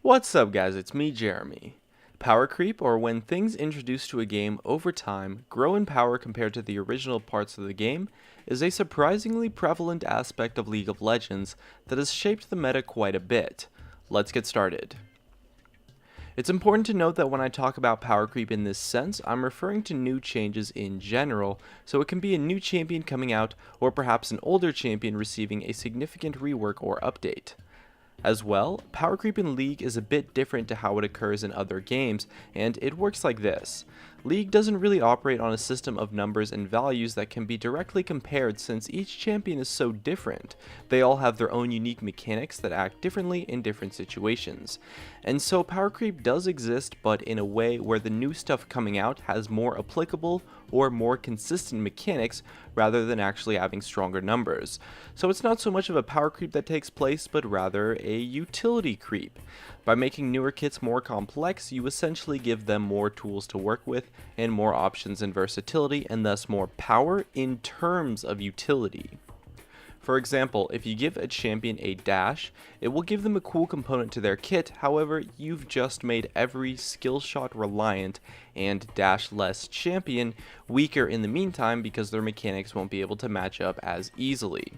What's up guys, it's me Jeremy. Power creep, or when things introduced to a game over time grow in power compared to the original parts of the game, is a surprisingly prevalent aspect of League of Legends that has shaped the meta quite a bit. Let's get started. It's important to note that when I talk about power creep in this sense, I'm referring to new changes in general, so it can be a new champion coming out, or perhaps an older champion receiving a significant rework or update. As well, power creep in League is a bit different to how it occurs in other games, and it works like this. League doesn't really operate on a system of numbers and values that can be directly compared since each champion is so different. They all have their own unique mechanics that act differently in different situations. And so power creep does exist, but in a way where the new stuff coming out has more applicable or more consistent mechanics rather than actually having stronger numbers. So it's not so much of a power creep that takes place, but rather a utility creep. By making newer kits more complex, you essentially give them more tools to work with and more options and versatility, and thus more power in terms of utility. For example, if you give a champion a dash, it will give them a cool component to their kit. However, you've just made every skill shot reliant and dash-less champion weaker in the meantime because their mechanics won't be able to match up as easily.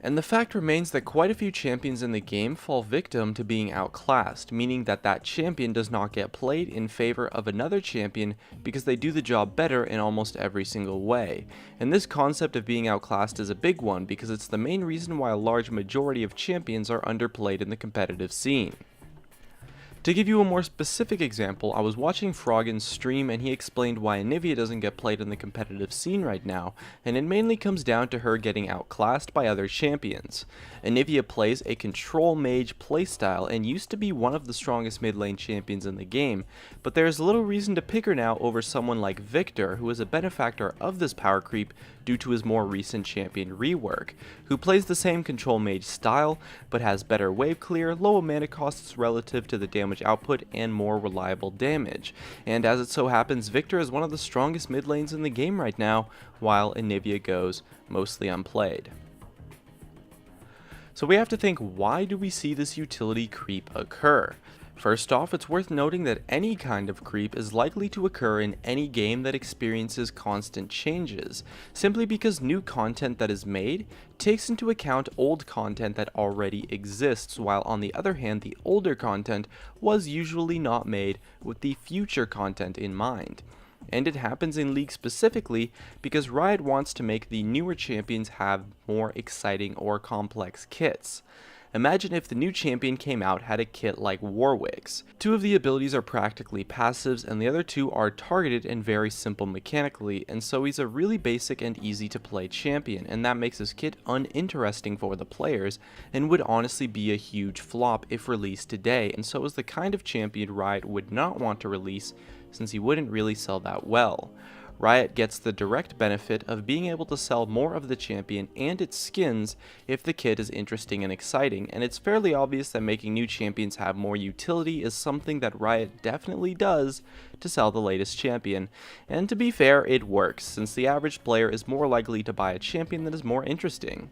And the fact remains that quite a few champions in the game fall victim to being outclassed, meaning that that champion does not get played in favor of another champion because they do the job better in almost every single way. And this concept of being outclassed is a big one because it's the main reason why a large majority of champions are underplayed in the competitive scene. To give you a more specific example, I was watching Froggen's stream and he explained why Anivia doesn't get played in the competitive scene right now, and it mainly comes down to her getting outclassed by other champions. Anivia plays a control mage playstyle and used to be one of the strongest mid lane champions in the game, but there is little reason to pick her now over someone like Viktor, who is a benefactor of this power creep due to his more recent champion rework, who plays the same control mage style, but has better wave clear, lower mana costs relative to the damage output, and more reliable damage. And as it so happens, Viktor is one of the strongest mid lanes in the game right now, while Anivia goes mostly unplayed. So we have to think, why do we see this utility creep occur? First off, it's worth noting that any kind of creep is likely to occur in any game that experiences constant changes, simply because new content that is made takes into account old content that already exists, while on the other hand, the older content was usually not made with the future content in mind. And it happens in League specifically because Riot wants to make the newer champions have more exciting or complex kits. Imagine if the new champion came out had a kit like Warwick's. Two of the abilities are practically passives and the other two are targeted and very simple mechanically, and so he's a really basic and easy to play champion, and that makes his kit uninteresting for the players and would honestly be a huge flop if released today, and so is the kind of champion Riot would not want to release since he wouldn't really sell that well. Riot gets the direct benefit of being able to sell more of the champion and its skins if the kit is interesting and exciting, and it's fairly obvious that making new champions have more utility is something that Riot definitely does to sell the latest champion. And to be fair, it works, since the average player is more likely to buy a champion that is more interesting.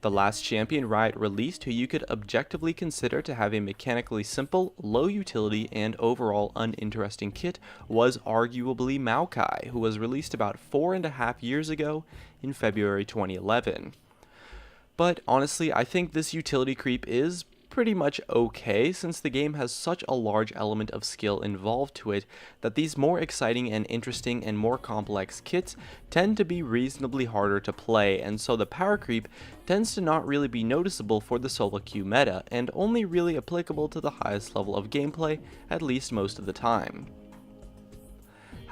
The last champion Riot released who you could objectively consider to have a mechanically simple, low utility, and overall uninteresting kit was arguably Maokai, who was released about 4.5 years ago in February 2011. But honestly, I think this utility creep is pretty much okay, since the game has such a large element of skill involved to it that these more exciting and interesting and more complex kits tend to be reasonably harder to play, and so the power creep tends to not really be noticeable for the solo queue meta and only really applicable to the highest level of gameplay, at least most of the time.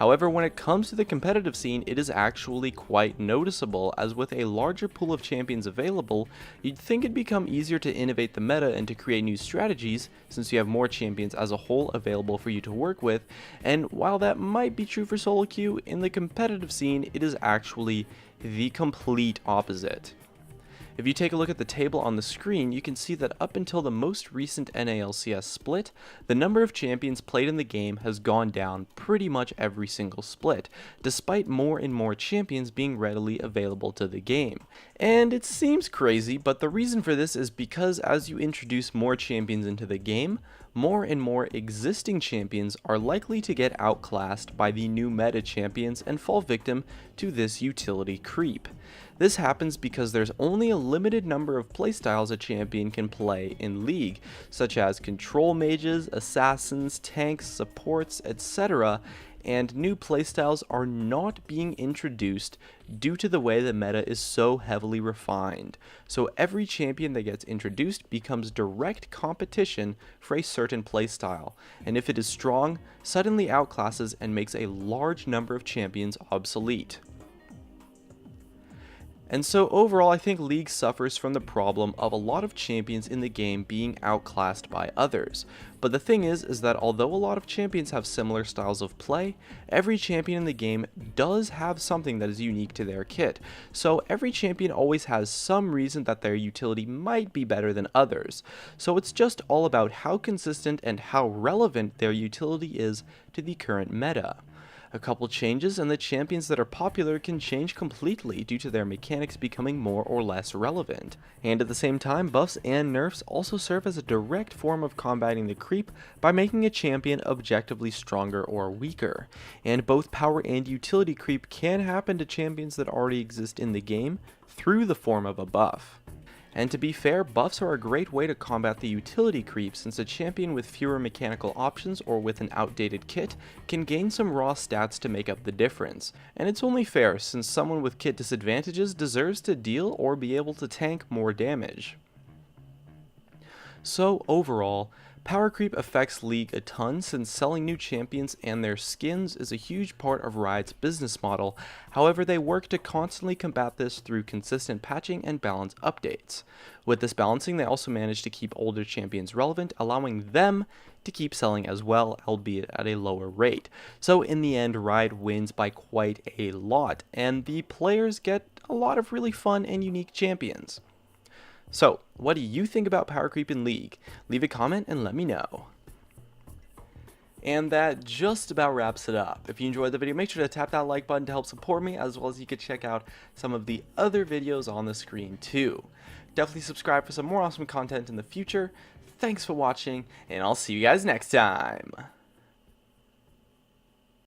However, when it comes to the competitive scene, it is actually quite noticeable, as with a larger pool of champions available, you'd think it'd become easier to innovate the meta and to create new strategies, since you have more champions as a whole available for you to work with, and while that might be true for solo queue, in the competitive scene, it is actually the complete opposite. If you take a look at the table on the screen, you can see that up until the most recent NALCS split, the number of champions played in the game has gone down pretty much every single split, despite more and more champions being readily available to the game. And it seems crazy, but the reason for this is because as you introduce more champions into the game, more and more existing champions are likely to get outclassed by the new meta champions and fall victim to this utility creep. This happens because there's only a limited number of playstyles a champion can play in League, such as control mages, assassins, tanks, supports, etc., and new playstyles are not being introduced due to the way the meta is so heavily refined. So every champion that gets introduced becomes direct competition for a certain playstyle, and if it is strong, suddenly outclasses and makes a large number of champions obsolete. And so overall, I think League suffers from the problem of a lot of champions in the game being outclassed by others. But the thing is that although a lot of champions have similar styles of play, every champion in the game does have something that is unique to their kit. So every champion always has some reason that their utility might be better than others. So it's just all about how consistent and how relevant their utility is to the current meta. A couple changes and the champions that are popular can change completely due to their mechanics becoming more or less relevant. And at the same time, buffs and nerfs also serve as a direct form of combating the creep by making a champion objectively stronger or weaker. And both power and utility creep can happen to champions that already exist in the game through the form of a buff. And to be fair, buffs are a great way to combat the utility creep, since a champion with fewer mechanical options or with an outdated kit can gain some raw stats to make up the difference. And it's only fair, since someone with kit disadvantages deserves to deal or be able to tank more damage. So overall, power creep affects League a ton, since selling new champions and their skins is a huge part of Riot's business model. However, they work to constantly combat this through consistent patching and balance updates. With this balancing, they also manage to keep older champions relevant, allowing them to keep selling as well, albeit at a lower rate. So in the end, Riot wins by quite a lot, and the players get a lot of really fun and unique champions. So, what do you think about power creep in League? Leave a comment and let me know. And that just about wraps it up. If you enjoyed the video, make sure to tap that like button to help support me, as well as you can check out some of the other videos on the screen too. Definitely subscribe for some more awesome content in the future. Thanks for watching, and I'll see you guys next time.